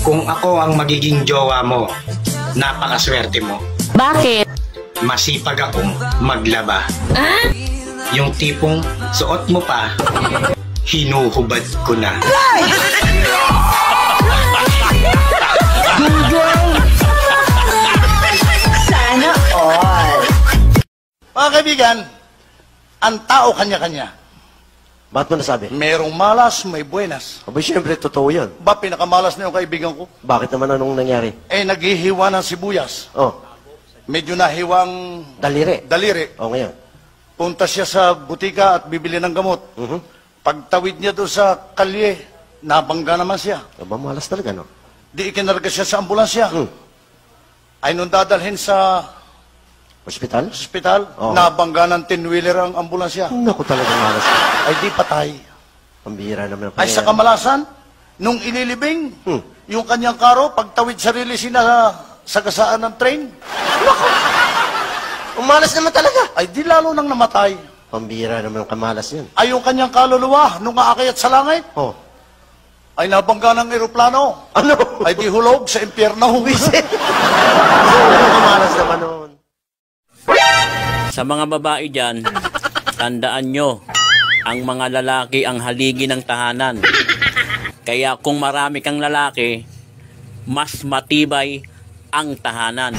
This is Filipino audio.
Kung ako ang magiging jowa mo, napakaswerte mo. Bakit? Masipag akong maglaba. Yung tipong suot mo pa, hinuhubad ko na. Sana all. Mga kaibigan, ang tao kanya-kanya. Ba't mo nasabi? Merong malas, may buenas. Aba, siyempre, totoo yan. Ba, pinakamalas na yung kaibigan ko? Bakit naman anong nangyari? Naghihiwa ng sibuyas. Oh, Medyo nahiwang daliri. daliri. Oh, ngayon. Punta siya sa butika at bibili ng gamot. Pagtawid niya doon sa kalye, nabangga naman siya. Aba, malas talaga, no? Di ikinarga siya sa ambulansya. Ay nung dadalhin sa Hospital? ospital, Oo. nabangga ng tinwheeler ang ambulansya. Naku, talaga malas. Ay di patay. Pambihira naman ang Ay sa pangyayari. kamalasan, nung ililibing, yung kanyang karo, pagtawid sarili sina sa gasaan ng train, Ang malas naman talaga. ay di lalo nang namatay. Pambihira naman ang kamalas yan. Ay yung kanyang kaluluwa, nung aakyat sa langit, Oh. ay nabangga ng eroplano. Ano? Ay di hulog sa impyerno. Ang malas naman nun. Sa mga babae dyan, tandaan nyo, ang mga lalaki ang haligi ng tahanan. Kaya kung marami kang lalaki, mas matibay ang tahanan.